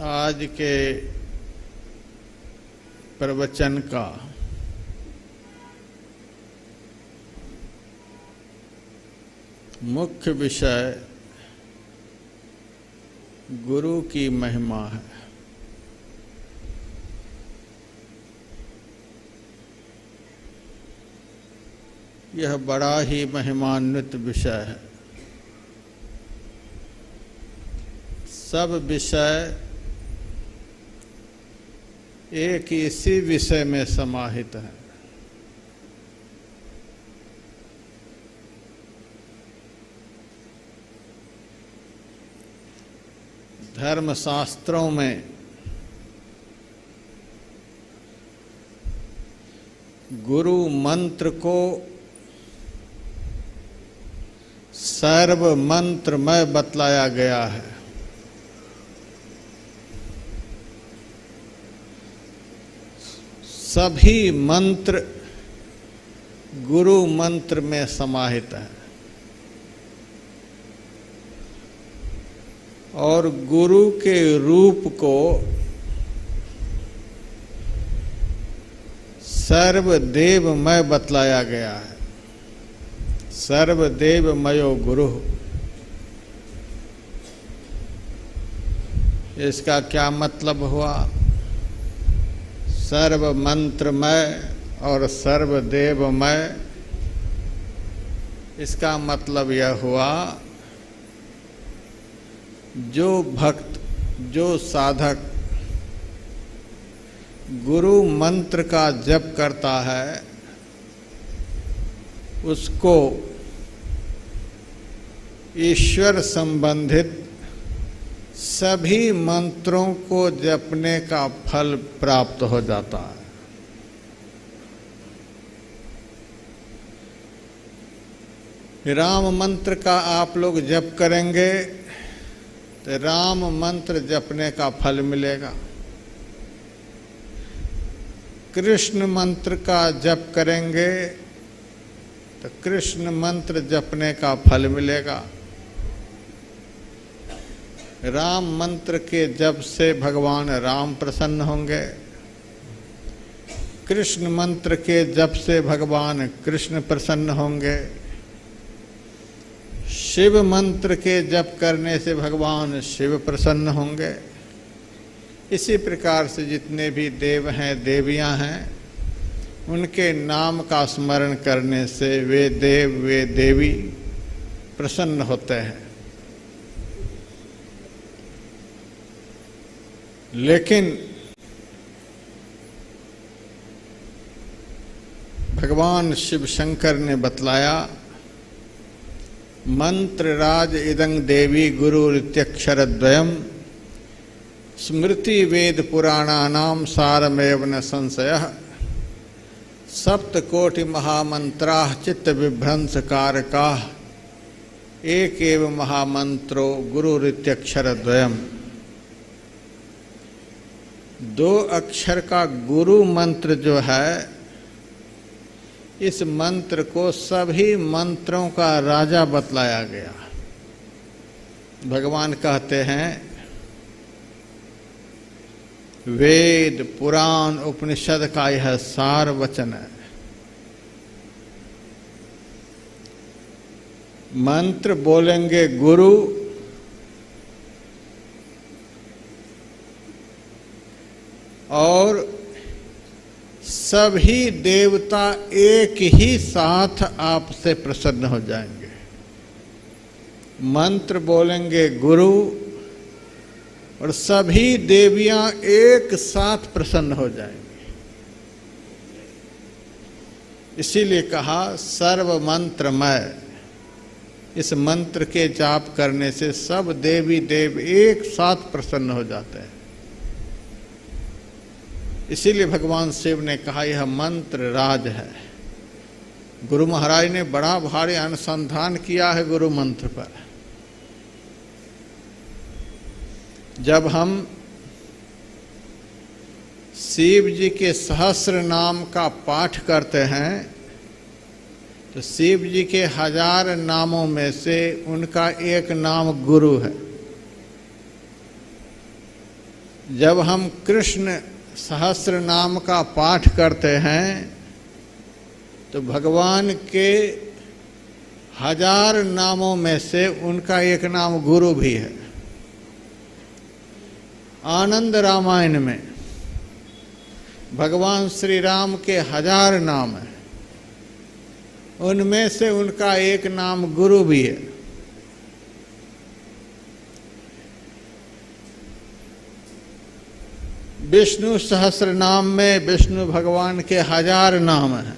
आज के प्रवचन का मुख्य विषय गुरु की महिमा है। यह बड़ा ही महिमान्वित विषय है। सब विषय एक इसी विषय में समाहित है। धर्मशास्त्रों में गुरु मंत्र को सर्व मंत्रमय बतलाया गया है। सभी मंत्र गुरु मंत्र में समाहित है और गुरु के रूप को सर्वदेवमय बतलाया गया है। सर्वदेवमयो गुरु। इसका क्या मतलब हुआ? सर्व मंत्रमय और सर्वदेवमय। इसका मतलब यह हुआ, जो भक्त, जो साधक गुरु मंत्र का जप करता है, उसको ईश्वर संबंधित सभी मंत्रों को जपने का फल प्राप्त हो जाता है। राम मंत्र का आप लोग जप करेंगे तो राम मंत्र जपने का फल मिलेगा। कृष्ण मंत्र का जप करेंगे तो कृष्ण मंत्र जपने का फल मिलेगा। राम मंत्र के जप से भगवान राम प्रसन्न होंगे। कृष्ण मंत्र के जप से भगवान कृष्ण प्रसन्न होंगे। शिव मंत्र के जप करने से भगवान शिव प्रसन्न होंगे। इसी प्रकार से जितने भी देव हैं, देवियां हैं, उनके नाम का स्मरण करने से वे देव, वे देवी प्रसन्न होते हैं। लेकिन भगवान शिव शंकर ने बतलाया, मंत्र राज इदं देवी गुरुरित्यक्षरद्वयम् स्मृति वेद पुराणानां सारमेव न संशयः सप्तकोटि महामंत्राः चित्त विभ्रंश कारकाः एक एव महामंत्रो गुरुरित्यक्षरद्वयम्। दो अक्षर का गुरु मंत्र जो है, इस मंत्र को सभी मंत्रों का राजा बतलाया गया। भगवान कहते हैं, वेद पुराण उपनिषद का यह सार वचन है। मंत्र बोलेंगे गुरु, और सभी देवता एक ही साथ आपसे प्रसन्न हो जाएंगे। मंत्र बोलेंगे गुरु और सभी देवियां एक साथ प्रसन्न हो जाएंगी। इसीलिए कहा सर्व मंत्रमय। इस मंत्र के जाप करने से सब देवी देव एक साथ प्रसन्न हो जाते हैं। इसीलिए भगवान शिव ने कहा, यह मंत्र राज है। गुरु महाराज ने बड़ा भारी अनुसंधान किया है गुरु मंत्र पर। जब हम शिव जी के सहस्र नाम का पाठ करते हैं तो शिव जी के 1000 नामों में से उनका एक नाम गुरु है। जब हम कृष्ण सहस्र नाम का पाठ करते हैं तो भगवान के 1000 नामों में से उनका एक नाम गुरु भी है। आनंद रामायण में भगवान श्री राम के 1000 नाम हैं, उनमें से उनका एक नाम गुरु भी है। विष्णु सहस्र नाम में विष्णु भगवान के 1000 नाम हैं।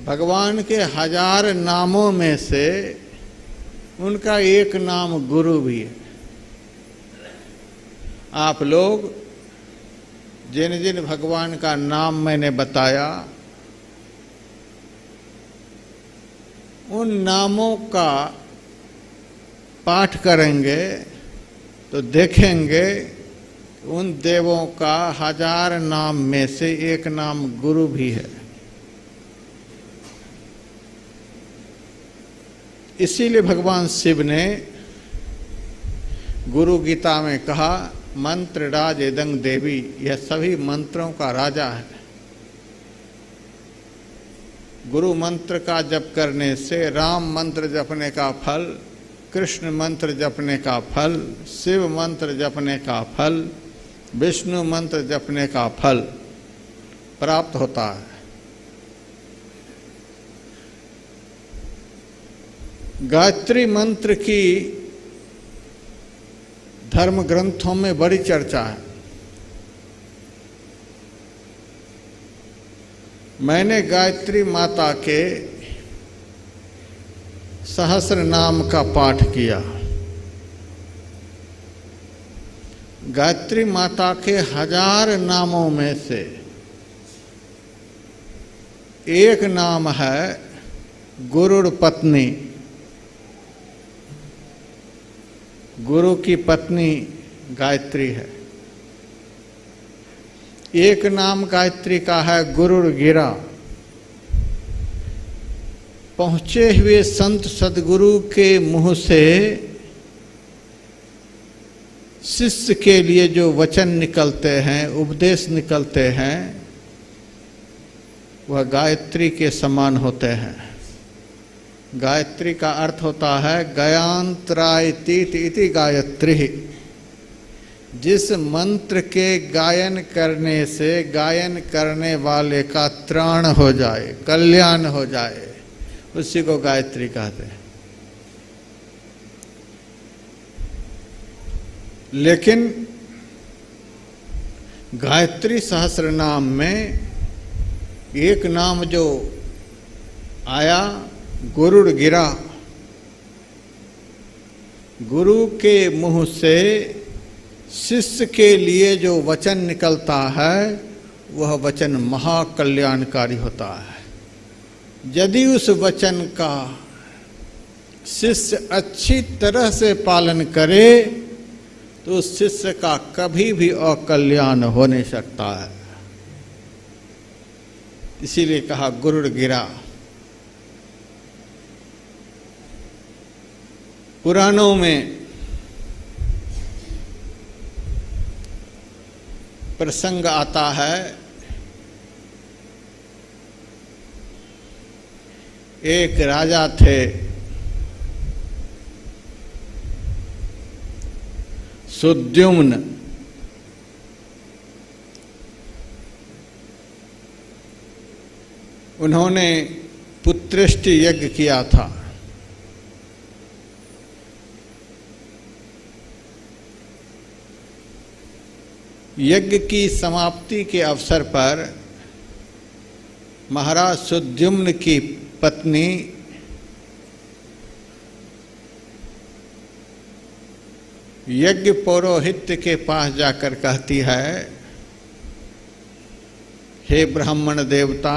भगवान के 1000 नामों में से उनका एक नाम गुरु भी है। आप लोग जिन जिन भगवान का नाम मैंने बताया, उन नामों का पाठ करेंगे तो देखेंगे उन देवों का 1000 नाम में से एक नाम गुरु भी है। इसीलिए भगवान शिव ने गुरु गीता में कहा, मंत्र राज इदं देवी, यह सभी मंत्रों का राजा है। गुरु मंत्र का जप करने से राम मंत्र जपने का फल, कृष्ण मंत्र जपने का फल, शिव मंत्र जपने का फल, विष्णु मंत्र जपने का फल प्राप्त होता है। गायत्री मंत्र की धर्म ग्रंथों में बड़ी चर्चा है। मैंने गायत्री माता के सहस्र नाम का पाठ किया। गायत्री माता के 1000 नामों में से एक नाम है गुरुड़ पत्नी। गुरु की पत्नी गायत्री है। एक नाम गायत्री का है गुरुड़ गिरा। पहुँचे हुए संत सद्गुरु के मुँह से शिष्य के लिए जो वचन निकलते हैं, उपदेश निकलते हैं, वह गायत्री के समान होते हैं। गायत्री का अर्थ होता है गयांत्रायतीत इति गायत्री। जिस मंत्र के गायन करने से गायन करने वाले का त्राण हो जाए, कल्याण हो जाए, उसी को गायत्री कहते हैं। लेकिन गायत्री सहस्र नाम में एक नाम जो आया, गुरुड़ गिरा। गुरु के मुंह से शिष्य के लिए जो वचन निकलता है, वह वचन महाकल्याणकारी होता है। यदि उस वचन का शिष्य अच्छी तरह से पालन करे तो उस शिष्य का कभी भी अकल्याण हो नहीं सकता है। इसीलिए कहा गुरुड़ गिरा। पुराणों में प्रसंग आता है, एक राजा थे, सुद्युम्न। उन्होंने पुत्रेष्टि यज्ञ किया था। यज्ञ की समाप्ति के अवसर पर महाराज सुद्युम्न की पत्नी यज्ञ पौरोहित्य के पास जाकर कहती है, हे ब्राह्मण देवता,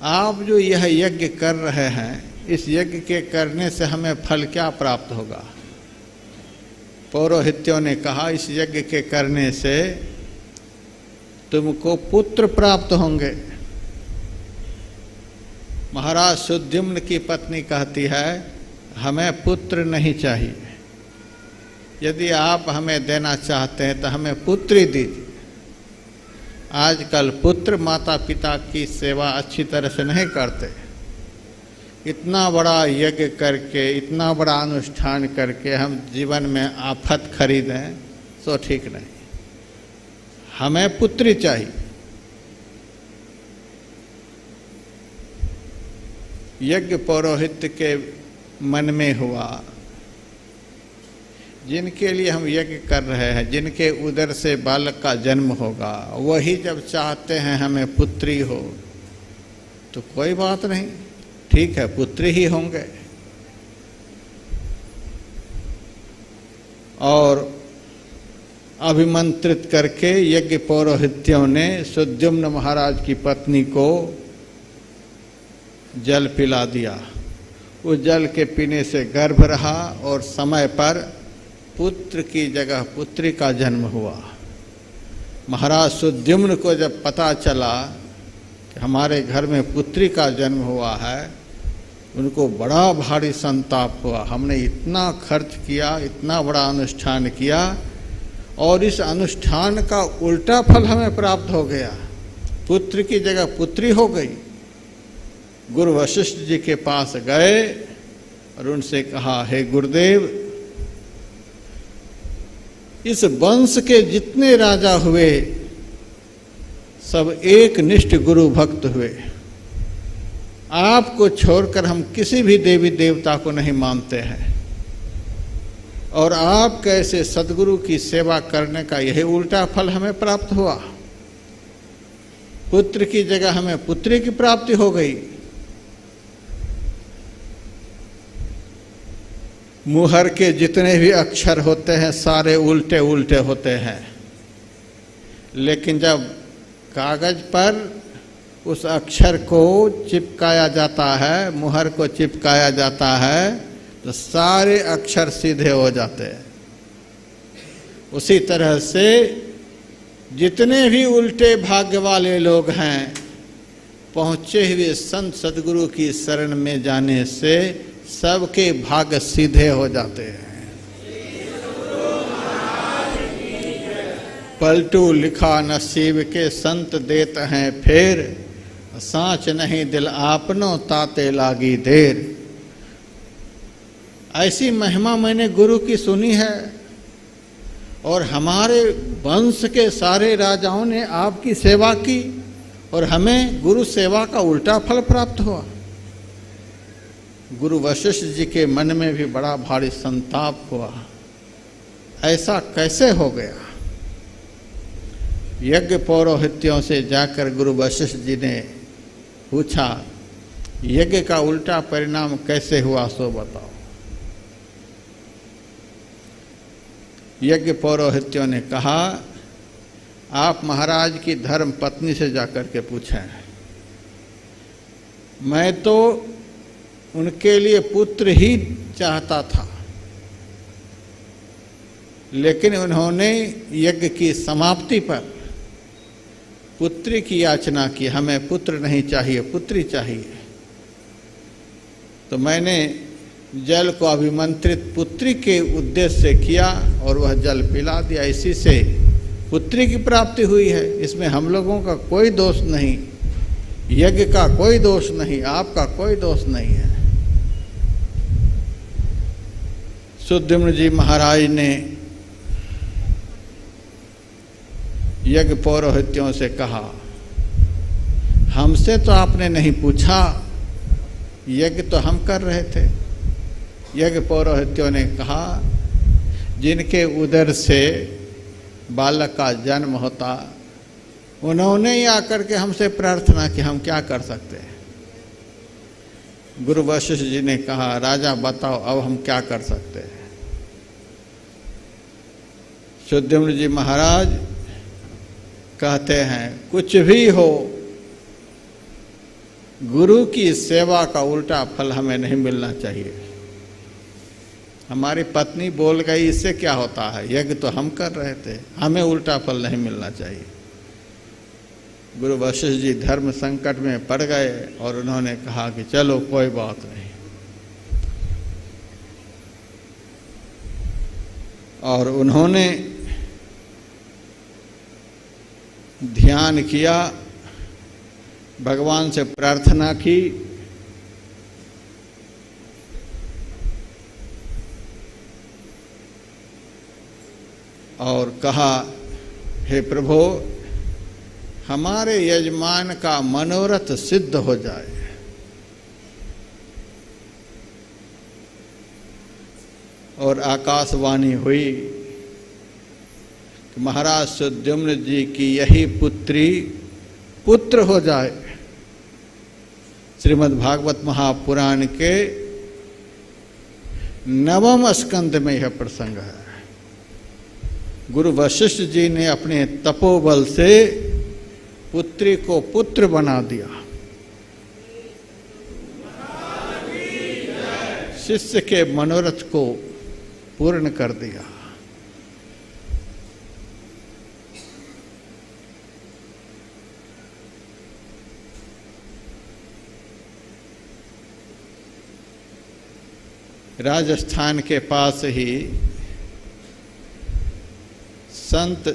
आप जो यह यज्ञ कर रहे हैं, इस यज्ञ के करने से हमें फल क्या प्राप्त होगा? पौरोहित्यों ने कहा, इस यज्ञ के करने से तुमको पुत्र प्राप्त होंगे। महाराज सुद्युम्न की पत्नी कहती है, हमें पुत्र नहीं चाहिए, यदि आप हमें देना चाहते हैं तो हमें पुत्री दीजिए। आजकल पुत्र माता पिता की सेवा अच्छी तरह से नहीं करते। इतना बड़ा यज्ञ करके, इतना बड़ा अनुष्ठान करके हम जीवन में आफत खरीदें तो ठीक नहीं। हमें पुत्री चाहिए। यज्ञ पौरोहित्य के मन में हुआ, जिनके लिए हम यज्ञ कर रहे हैं, जिनके उदर से बालक का जन्म होगा, वही जब चाहते हैं हमें पुत्री हो तो कोई बात नहीं, ठीक है, पुत्री ही होंगे। और अभिमंत्रित करके यज्ञ पौरोहित्यों ने सुद्युम्न महाराज की पत्नी को जल पिला दिया। उस जल के पीने से गर्भ रहा और समय पर पुत्र की जगह पुत्री का जन्म हुआ। महाराज सुद्युम्न को जब पता चला कि हमारे घर में पुत्री का जन्म हुआ है, उनको बड़ा भारी संताप हुआ। हमने इतना खर्च किया, इतना बड़ा अनुष्ठान किया और इस अनुष्ठान का उल्टा फल हमें प्राप्त हो गया। पुत्र की जगह पुत्री हो गई। गुरु वशिष्ठ जी के पास गए और उनसे कहा, हे गुरुदेव, इस वंश के जितने राजा हुए सब एक निष्ठ गुरु भक्त हुए। आपको छोड़कर हम किसी भी देवी देवता को नहीं मानते हैं और आप कैसे सद्गुरु की सेवा करने का यही उल्टा फल हमें प्राप्त हुआ। पुत्र की जगह हमें पुत्री की प्राप्ति हो गई। मुहर के जितने भी अक्षर होते हैं सारे उल्टे उल्टे होते हैं, लेकिन जब कागज पर उस अक्षर को चिपकाया जाता है, मुहर को चिपकाया जाता है, तो सारे अक्षर सीधे हो जाते हैं। उसी तरह से जितने भी उल्टे भाग्य वाले लोग हैं, पहुँचे हुए संत सद्गुरु की शरण में जाने से सबके भाग्य सीधे हो जाते हैं। पलटू लिखा नसीब के संत देते हैं फेर, सांच नहीं दिल आपनो ताते लागी देर। ऐसी महिमा मैंने गुरु की सुनी है और हमारे वंश के सारे राजाओं ने आपकी सेवा की और हमें गुरु सेवा का उल्टा फल प्राप्त हुआ। गुरु वशिष्ठ जी के मन में भी बड़ा भारी संताप हुआ। ऐसा कैसे हो गया? यज्ञ पौरोहित्यों से जाकर गुरु वशिष्ठ जी ने पूछा, यज्ञ का उल्टा परिणाम कैसे हुआ सो बताओ। यज्ञ पौरोहित्यों ने कहा, आप महाराज की धर्म पत्नी से जाकर के पूछें। मैं तो उनके लिए पुत्र ही चाहता था, लेकिन उन्होंने यज्ञ की समाप्ति पर पुत्री की याचना की। हमें पुत्र नहीं चाहिए, पुत्री चाहिए। तो मैंने जल को अभिमंत्रित पुत्री के उद्देश्य से किया और वह जल पिला दिया। इसी से पुत्री की प्राप्ति हुई है। इसमें हम लोगों का कोई दोष नहीं, यज्ञ का कोई दोष नहीं, आपका कोई दोष नहीं है। सुद्युम्न जी महाराज ने यज्ञ पौरोहित्यों से कहा, हमसे तो आपने नहीं पूछा, यज्ञ तो हम कर रहे थे। यज्ञ पौरोहित्यों ने कहा, जिनके उदर से बालक का जन्म होता, उन्होंने ही आकर के हमसे प्रार्थना की, हम क्या कर सकते हैं। गुरु वशिष्ठ जी ने कहा, राजा बताओ अब हम क्या कर सकते हैं। सुद्युम्न जी महाराज कहते हैं, कुछ भी हो, गुरु की सेवा का उल्टा फल हमें नहीं मिलना चाहिए। हमारी पत्नी बोल गई, इससे क्या होता है, यज्ञ तो हम कर रहे थे, हमें उल्टा फल नहीं मिलना चाहिए। गुरु वशिष्ठ जी धर्म संकट में पड़ गए और उन्होंने कहा कि चलो कोई बात नहीं। और उन्होंने ध्यान किया, भगवान से प्रार्थना की। और कहा, हे प्रभु, हमारे यजमान का मनोरथ सिद्ध हो जाए। और आकाशवाणी हुई कि महाराज सुद्युम्न जी की यही पुत्री पुत्र हो जाए। श्रीमद् भागवत महापुराण के 9वें स्कंद में यह प्रसंग है। गुरु वशिष्ठ जी ने अपने तपोबल से पुत्री को पुत्र बना दिया। शिष्य के मनोरथ को पूर्ण कर दिया। राजस्थान के पास ही संत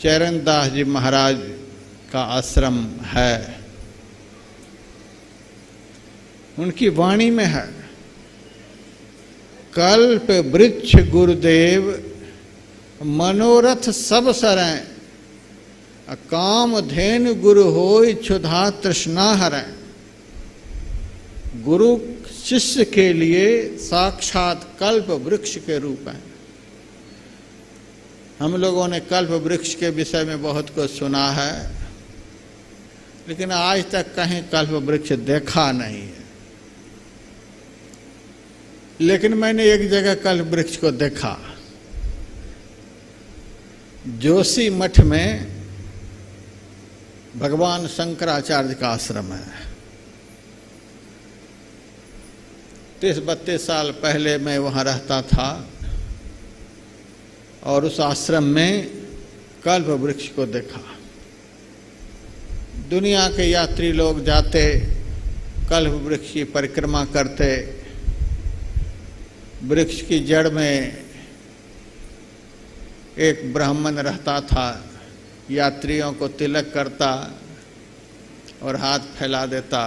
चरणदास जी महाराज का आश्रम है। उनकी वाणी में है, कल्प वृक्ष गुरुदेव मनोरथ सब सरें, काम धेनु गुरु होय क्षुधा तृष्णा हरें। गुरु शिष्य के लिए साक्षात कल्प वृक्ष के रूप हैं। हम लोगों ने कल्प वृक्ष के विषय में बहुत कुछ सुना है, लेकिन आज तक कहीं कल्प वृक्ष देखा नहीं है। लेकिन मैंने एक जगह कल्प वृक्ष को देखा। जोशी मठ में भगवान शंकराचार्य का आश्रम है। 30-32 साल पहले मैं वहाँ रहता था और उस आश्रम में कल्प वृक्ष को देखा। दुनिया के यात्री लोग जाते, कल्प वृक्ष की परिक्रमा करते, वृक्ष की जड़ में एक ब्राह्मण रहता था, यात्रियों को तिलक करता और हाथ फैला देता,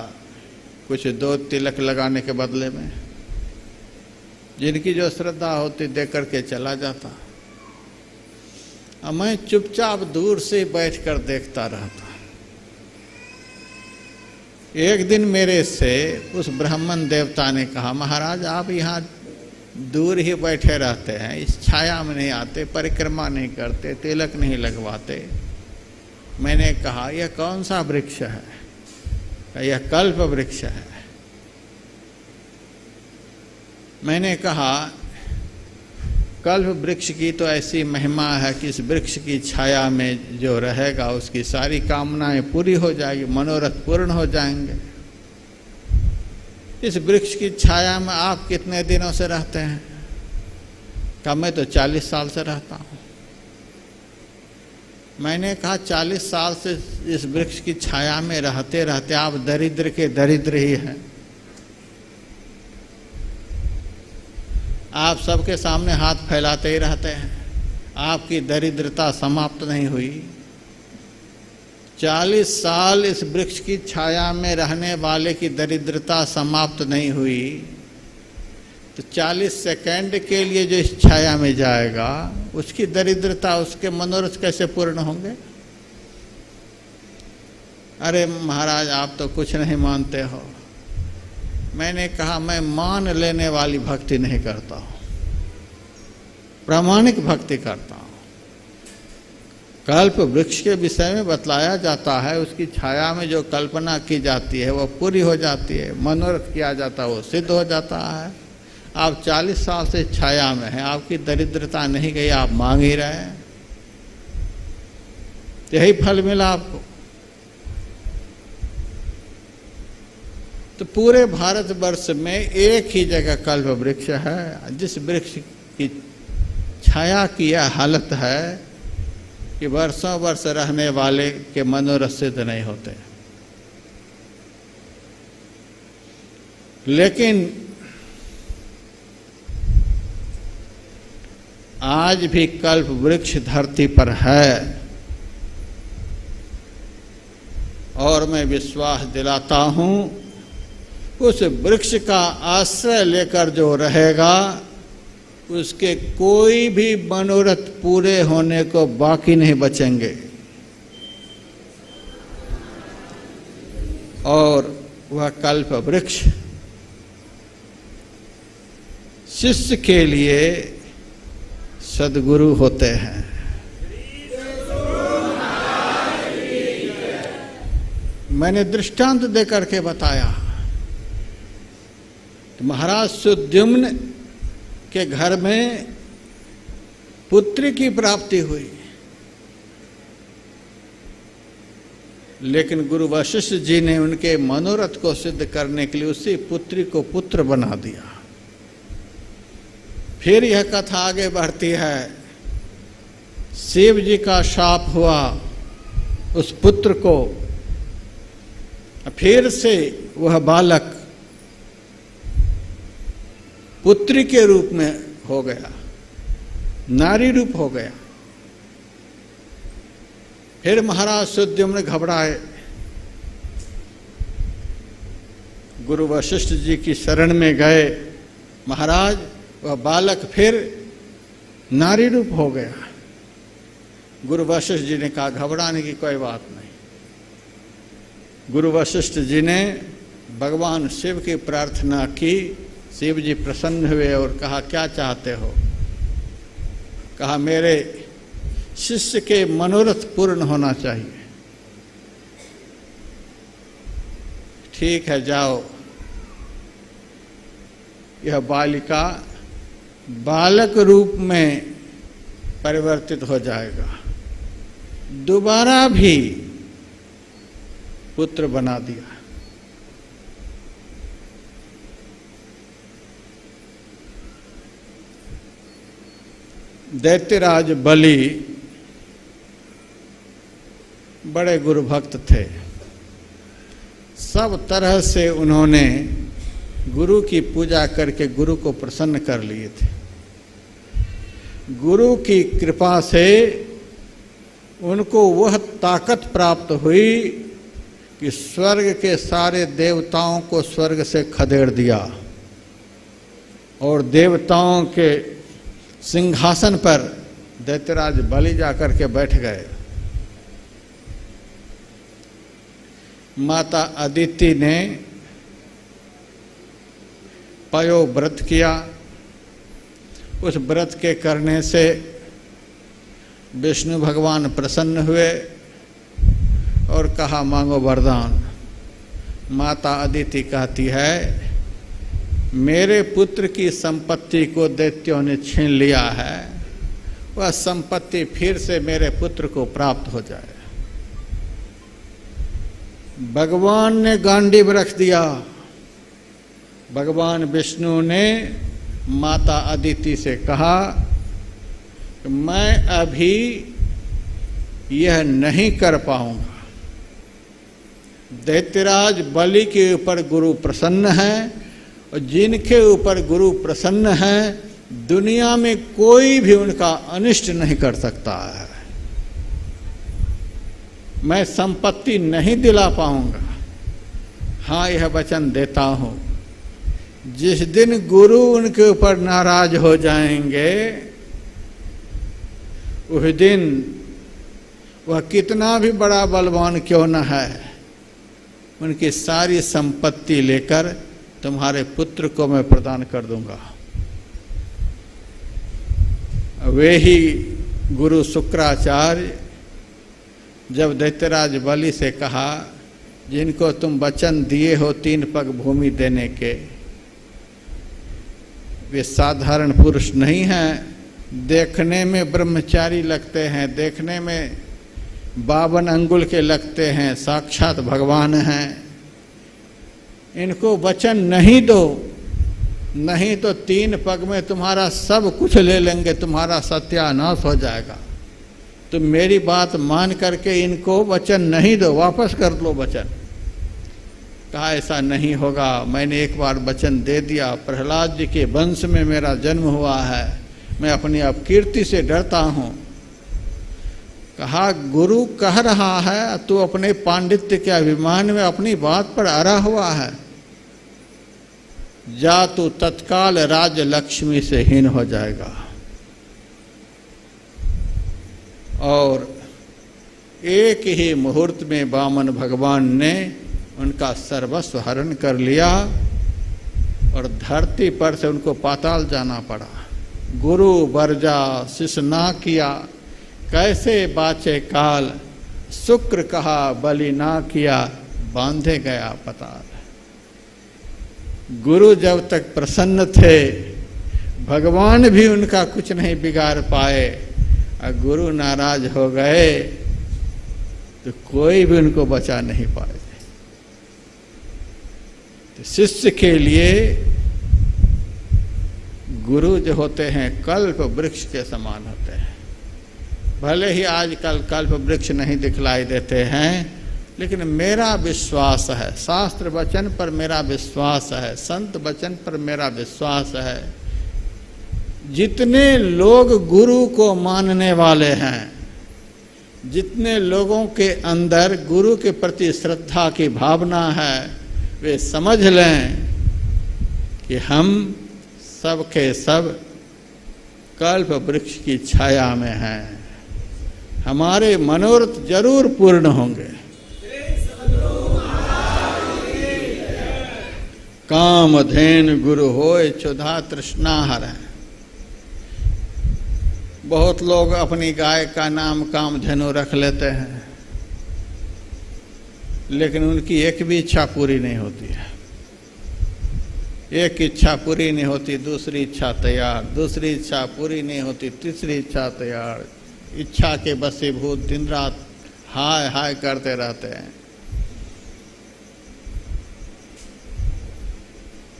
कुछ 2 तिलक लगाने के बदले में। जिनकी जो श्रद्धा होती दे करके चला जाता। और मैं चुपचाप दूर से बैठकर देखता रहता। एक दिन मेरे से उस ब्राह्मण देवता ने कहा, महाराज आप यहाँ दूर ही बैठे रहते हैं, इस छाया में नहीं आते, परिक्रमा नहीं करते, तिलक नहीं लगवाते। मैंने कहा, यह कौन सा वृक्ष है? यह कल्प वृक्ष है। मैंने कहा, कल्प वृक्ष की तो ऐसी महिमा है कि इस वृक्ष की छाया में जो रहेगा उसकी सारी कामनाएं पूरी हो जाएगी, मनोरथ पूर्ण हो जाएंगे। इस वृक्ष की छाया में आप कितने दिनों से रहते हैं? कहा, मैं तो 40 साल से रहता हूँ। मैंने कहा, 40 साल से इस वृक्ष की छाया में रहते रहते आप दरिद्र के दरिद्र ही हैं। आप सबके सामने हाथ फैलाते ही रहते हैं, आपकी दरिद्रता समाप्त नहीं हुई। 40 साल इस वृक्ष की छाया में रहने वाले की दरिद्रता समाप्त नहीं हुई, तो 40 सेकंड के लिए जो इस छाया में जाएगा उसकी दरिद्रता, उसके मनोरथ कैसे पूर्ण होंगे? अरे महाराज, आप तो कुछ नहीं मानते हो। मैंने कहा, मैं मान लेने वाली भक्ति नहीं करता हूँ, प्रामाणिक भक्ति करता हूँ। कल्प वृक्ष के विषय में बतलाया जाता है, उसकी छाया में जो कल्पना की जाती है वो पूरी हो जाती है, मनोरथ किया जाता है वो सिद्ध हो जाता है। आप 40 साल से छाया में हैं, आपकी दरिद्रता नहीं गई, आप मांग ही रहे हैं, यही फल मिला आपको। तो पूरे भारतवर्ष में एक ही जगह कल्प वृक्ष है, जिस वृक्ष की छाया की यह हालत है कि वर्षों वर्ष रहने वाले के मनोरथ सिद्ध नहीं होते। लेकिन आज भी कल्प वृक्ष धरती पर है, और मैं विश्वास दिलाता हूं उस वृक्ष का आश्रय लेकर जो रहेगा उसके कोई भी मनोरथ पूरे होने को बाकी नहीं बचेंगे। और वह कल्प वृक्ष शिष्य के लिए सद्गुरु होते हैं। मैंने दृष्टांत देकर के बताया कि महाराज सुद्युम्न के घर में पुत्र की प्राप्ति हुई, लेकिन गुरु वशिष्ठ जी ने उनके मनोरथ को सिद्ध करने के लिए उसी पुत्री को पुत्र बना दिया। फिर यह कथा आगे बढ़ती है, शिव जी का शाप हुआ उस पुत्र को, फिर से वह बालक पुत्री के रूप में हो गया, नारी रूप हो गया। फिर महाराज सुद्युम्न घबराए, गुरु वशिष्ठ जी की शरण में गए। महाराज वह बालक फिर नारी रूप हो गया। गुरु वशिष्ठ जी ने कहा घबराने की कोई बात नहीं। गुरु वशिष्ठ जी ने भगवान शिव की प्रार्थना की, शिव जी प्रसन्न हुए और कहा क्या चाहते हो? कहा मेरे शिष्य के मनोरथ पूर्ण होना चाहिए। ठीक है जाओ। यह बालिका बालक रूप में परिवर्तित हो जाएगा, दोबारा भी पुत्र बना दिया। दैत्यराज बलि बड़े गुरु भक्त थे, सब तरह से उन्होंने गुरु की पूजा करके गुरु को प्रसन्न कर लिए थे। गुरु की कृपा से उनको वह ताकत प्राप्त हुई कि स्वर्ग के सारे देवताओं को स्वर्ग से खदेड़ दिया और देवताओं के सिंहासन पर दैत्यराज बलि जाकर के बैठ गए। माता अदिति ने पयो व्रत किया। उस व्रत के करने से विष्णु भगवान प्रसन्न हुए और कहा मांगो वरदान। माता अदिति कहती है मेरे पुत्र की संपत्ति को दैत्यों ने छीन लिया है, वह संपत्ति फिर से मेरे पुत्र को प्राप्त हो जाए। भगवान ने गांडीव रख दिया। भगवान विष्णु ने माता अदिति से कहा कि मैं अभी यह नहीं कर पाऊंगा। दैत्यराज बलि के ऊपर गुरु प्रसन्न है और जिनके ऊपर गुरु प्रसन्न है दुनिया में कोई भी उनका अनिष्ट नहीं कर सकता है। मैं संपत्ति नहीं दिला पाऊंगा। हाँ यह वचन देता हूं, जिस दिन गुरु उनके ऊपर नाराज हो जाएंगे उस दिन वह कितना भी बड़ा बलवान क्यों न है, उनकी सारी संपत्ति लेकर तुम्हारे पुत्र को मैं प्रदान कर दूंगा। वे ही गुरु शुक्राचार्य जब दैत्यराज बलि से कहा जिनको तुम वचन दिए हो 3 पग भूमि देने के, वे साधारण पुरुष नहीं हैं, देखने में ब्रह्मचारी लगते हैं, देखने में 52 अंगुल के लगते हैं, साक्षात भगवान हैं। इनको वचन नहीं दो, नहीं तो 3 पग में तुम्हारा सब कुछ ले लेंगे, तुम्हारा सत्यानाश हो जाएगा। तुम मेरी बात मान करके इनको वचन नहीं दो, वापस कर लो वचन। कहा ऐसा नहीं होगा, मैंने एक बार वचन दे दिया, प्रहलाद जी के वंश में मेरा जन्म हुआ है, मैं अपनी अपकीर्ति से डरता हूं। कहा गुरु कह रहा है, तू अपने पांडित्य के अभिमान में अपनी बात पर अड़ा हुआ है, जा तू तत्काल राज लक्ष्मी से हीन हो जाएगा। और एक ही मुहूर्त में वामन भगवान ने उनका सर्वस्व हरण कर लिया और धरती पर से उनको पाताल जाना पड़ा। गुरु बरजा शिष ना किया, कैसे बाचे काल, शुक्र कहा बलि ना किया, बांधे गया पताल। गुरु जब तक प्रसन्न थे, भगवान भी उनका कुछ नहीं बिगाड़ पाए, और गुरु नाराज हो गए तो कोई भी उनको बचा नहीं पाए। तो शिष्य के लिए गुरु जो होते हैं कल्प वृक्ष के समान होते हैं। भले ही आजकल कल्प वृक्ष नहीं दिखलाई देते हैं, लेकिन मेरा विश्वास है, शास्त्र वचन पर मेरा विश्वास है, संत वचन पर मेरा विश्वास है, जितने लोग गुरु को मानने वाले हैं, जितने लोगों के अंदर गुरु के प्रति श्रद्धा की भावना है, वे समझ लें कि हम सब के सब कल्प वृक्ष की छाया में हैं। हमारे मनोरथ जरूर पूर्ण होंगे। कामधेनु गुरु होय क्षुधा तृष्णा हरै। बहुत लोग अपनी गाय का नाम कामधेनु रख लेते हैं, लेकिन उनकी एक भी इच्छा पूरी नहीं होती है। एक इच्छा पूरी नहीं होती, दूसरी इच्छा तैयार, दूसरी इच्छा पूरी नहीं होती, तीसरी इच्छा तैयार। इच्छा के बसीभूत दिन रात हाय हाय करते रहते हैं।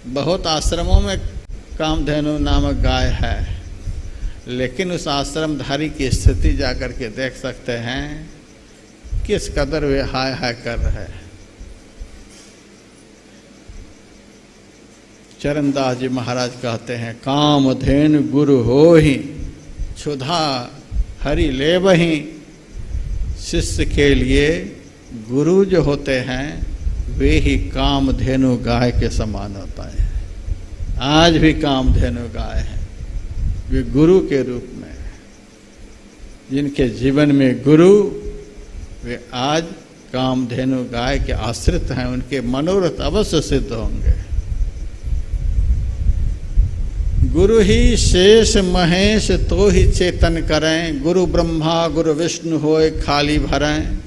बहुत आश्रमों में कामधेनु नामक गाय है, लेकिन उस आश्रमधारी की स्थिति जाकर के देख सकते हैं किस कदर वे हाय हाय कर रहे हैं। चरणदास जी महाराज कहते हैं, कामधेनु गुरु होहि क्षुधा हरि लेबहि। शिष्य के लिए गुरु जो होते हैं वे ही कामधेनु गाय के समान होता है। आज भी कामधेनु गाय है, वे गुरु के रूप में। जिनके जीवन में गुरु, वे आज कामधेनु गाय के आश्रित हैं, उनके मनोरथ अवश्य सिद्ध होंगे। गुरु ही शेष महेश तो ही चेतन करें, गुरु ब्रह्मा गुरु विष्णु होए खाली भरें।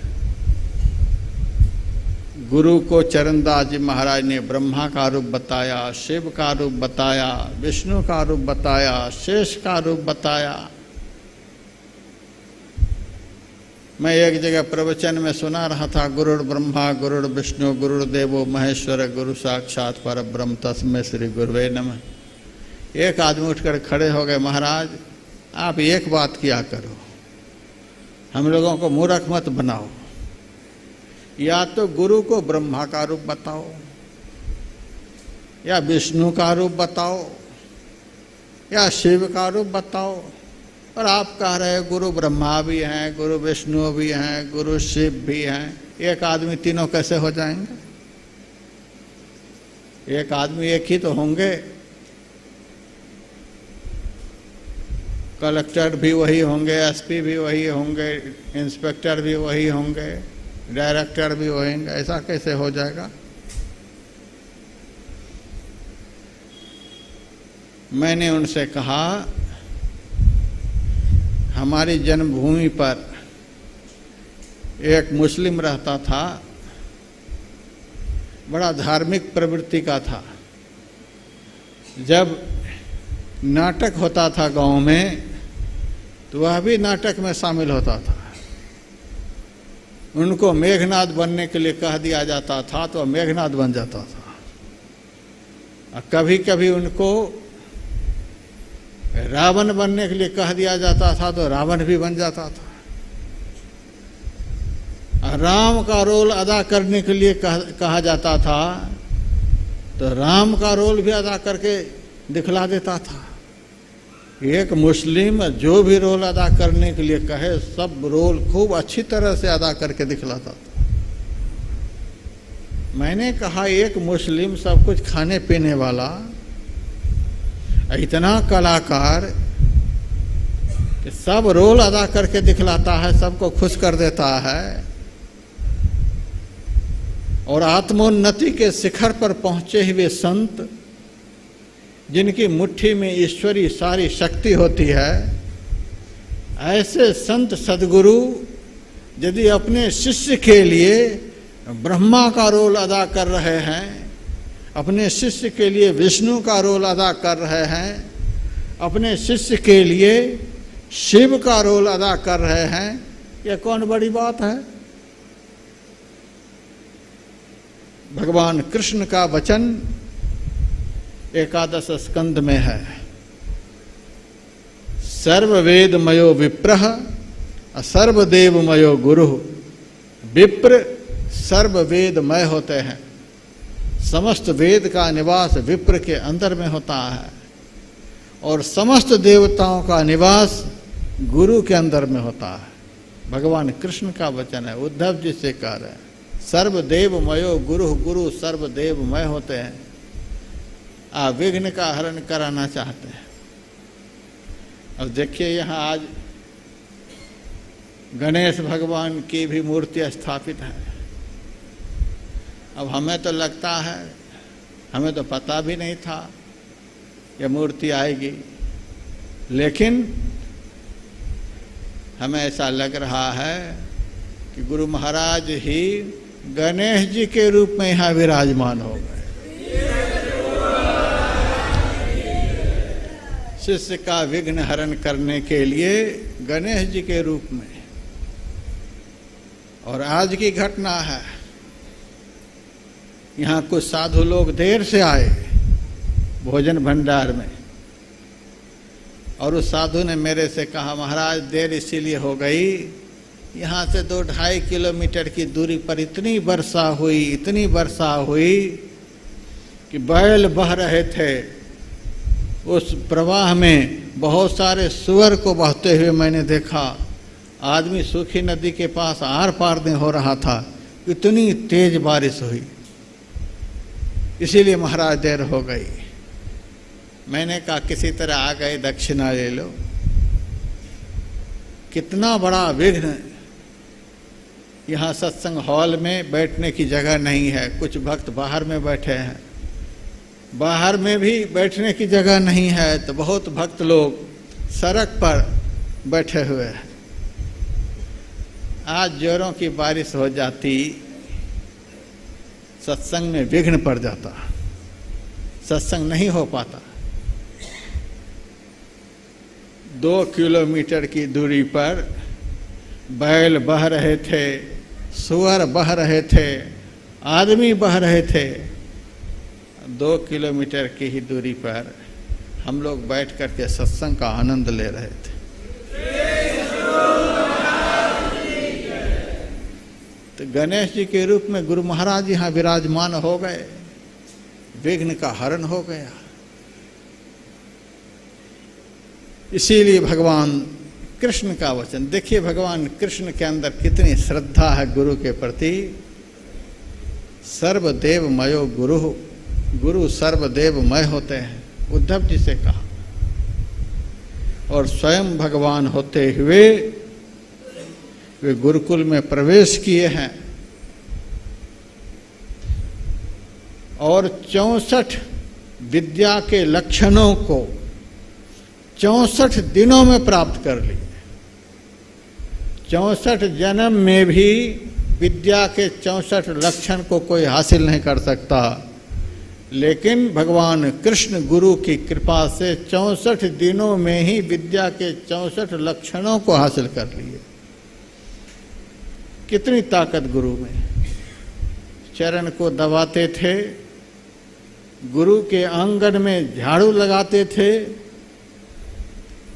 गुरु को चरणदास जी महाराज ने ब्रह्मा का रूप बताया, शिव का रूप बताया, विष्णु का रूप बताया, शेष का रूप बताया। मैं एक जगह प्रवचन में सुना रहा था, गुरुर् ब्रह्मा गुरुर् विष्णु गुरुर्देवो महेश्वर गुरु साक्षात परब्रह्म तस्मै श्री गुरुवे नमः। एक आदमी उठकर खड़े हो गए, महाराज आप एक बात किया करो, हम लोगों को मूर्ख मत बनाओ। या तो गुरु को ब्रह्मा का रूप बताओ, या विष्णु का रूप बताओ, या शिव का रूप बताओ। और आप कह रहे हैं गुरु ब्रह्मा भी हैं, गुरु विष्णु भी हैं, गुरु शिव भी हैं। एक आदमी तीनों कैसे हो जाएंगे? एक आदमी एक ही तो होंगे। कलेक्टर भी वही होंगे, एसपी भी वही होंगे, इंस्पेक्टर भी वही होंगे, डायरेक्टर भी होंगे। ऐसा कैसे हो जाएगा? मैंने उनसे कहा, हमारी जन्मभूमि पर एक मुस्लिम रहता था, बड़ा धार्मिक प्रवृत्ति का था। जब नाटक होता था गांव में, तो वह भी नाटक में शामिल होता था। उनको मेघनाद बनने के लिए कह दिया जाता था तो मेघनाद बन जाता था। और कभी कभी उनको रावण बनने के लिए कह दिया जाता था तो रावण भी बन जाता था। और राम का रोल अदा करने के लिए कहा जाता था तो राम का रोल भी अदा करके दिखला देता था। एक मुस्लिम जो भी रोल अदा करने के लिए कहे सब रोल खूब अच्छी तरह से अदा करके दिखलाता था। मैंने कहा एक मुस्लिम सब कुछ खाने पीने वाला इतना कलाकार कि सब रोल अदा करके दिखलाता है, सबको खुश कर देता है और आत्मोन्नति के शिखर पर पहुंचे हुए संत जिनकी मुट्ठी में ईश्वरी सारी शक्ति होती है, ऐसे संत सद्गुरु यदि अपने शिष्य के लिए ब्रह्मा का रोल अदा कर रहे हैं, अपने शिष्य के लिए विष्णु का रोल अदा कर रहे हैं, अपने शिष्य के लिए शिव का रोल अदा कर रहे हैं, यह कौन बड़ी बात है। भगवान कृष्ण का वचन एकादश स्कंद में है, सर्ववेदमयो विप्रः सर्वदेवमयो गुरु। विप्र सर्ववेदमय होते हैं, समस्त वेद का निवास विप्र के अंदर में होता है और समस्त देवताओं का निवास गुरु के अंदर में होता है। भगवान कृष्ण का वचन है, उद्धव जी से कह रहे हैं सर्वदेवमयो गुरु, गुरु सर्वदेवमय होते हैं। आप विघ्न का हरण कराना चाहते हैं। अब देखिए यहाँ आज गणेश भगवान की भी मूर्ति स्थापित है। अब हमें तो लगता है, हमें तो पता भी नहीं था यह मूर्ति आएगी, लेकिन हमें ऐसा लग रहा है कि गुरु महाराज ही गणेश जी के रूप में यहाँ विराजमान हो गए। शिष्य का विघ्न हरण करने के लिए गणेश जी के रूप में। और आज की घटना है, यहाँ कुछ साधु लोग देर से आए भोजन भंडार में, और उस साधु ने मेरे से कहा महाराज देर इसीलिए हो गई, यहाँ से 2-2.5 किलोमीटर की दूरी पर इतनी वर्षा हुई कि बैल बह रहे थे। उस प्रवाह में बहुत सारे सुअर को बहते हुए मैंने देखा। आदमी सूखी नदी के पास आर पार नहीं हो रहा था, इतनी तेज बारिश हुई, इसीलिए महाराज देर हो गई। मैंने कहा किसी तरह आ गए, दक्षिणा ले लो। कितना बड़ा विघ्न। यहाँ सत्संग हॉल में बैठने की जगह नहीं है, कुछ भक्त बाहर में बैठे हैं, बाहर में भी बैठने की जगह नहीं है, तो बहुत भक्त लोग सड़क पर बैठे हुए हैं। आज जोरों की बारिश हो जाती, सत्संग में विघ्न पड़ जाता, सत्संग नहीं हो पाता। 2 किलोमीटर की दूरी पर बैल बह रहे थे, सुअर बह रहे थे, आदमी बह रहे थे। 2 किलोमीटर की ही दूरी पर हम लोग बैठ कर के सत्संग का आनंद ले रहे थे। तो गणेश जी के रूप में गुरु महाराज यहाँ विराजमान हो गए, विघ्न का हरण हो गया। इसीलिए भगवान कृष्ण का वचन देखिए, भगवान कृष्ण के अंदर कितनी श्रद्धा है गुरु के प्रति। सर्वदेवमयो गुरु, गुरु सर्वदेवमय होते हैं, उद्धव जी से कहा। और स्वयं भगवान होते हुए वे गुरुकुल में प्रवेश किए हैं और 64 विद्या के लक्षणों को 64 दिनों में प्राप्त कर लिए। 64 जन्म में भी विद्या के 64 लक्षण को कोई हासिल नहीं कर सकता, लेकिन भगवान कृष्ण गुरु की कृपा से 64 दिनों में ही विद्या के 64 लक्षणों को हासिल कर लिए। कितनी ताकत गुरु में। चरण को दबाते थे, गुरु के आंगन में झाड़ू लगाते थे,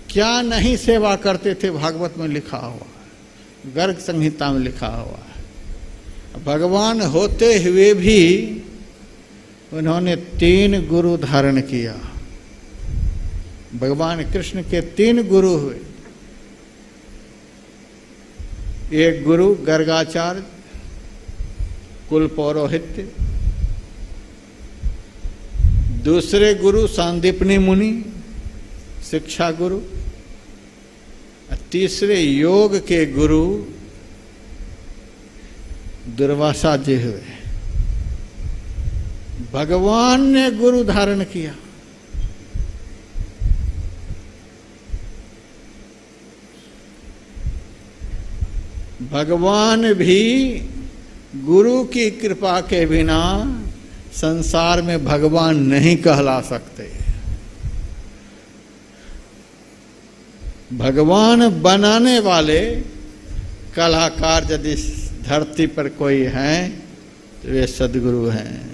क्या नहीं सेवा करते थे, भागवत में लिखा हुआ है, गर्ग संहिता में लिखा हुआ है। भगवान होते हुए भी उन्होंने 3 गुरु धारण किया। भगवान कृष्ण के 3 गुरु हुए। एक गुरु गर्गाचार्य कुल पौरोहित्य, दूसरे गुरु सांदीपनी मुनि शिक्षा गुरु, तीसरे योग के गुरु दुर्वासा जी हुए। भगवान ने गुरु धारण किया। भगवान भी गुरु की कृपा के बिना संसार में भगवान नहीं कहला सकते। भगवान बनाने वाले कलाकार यदि धरती पर कोई हैं तो वे सद्गुरु हैं।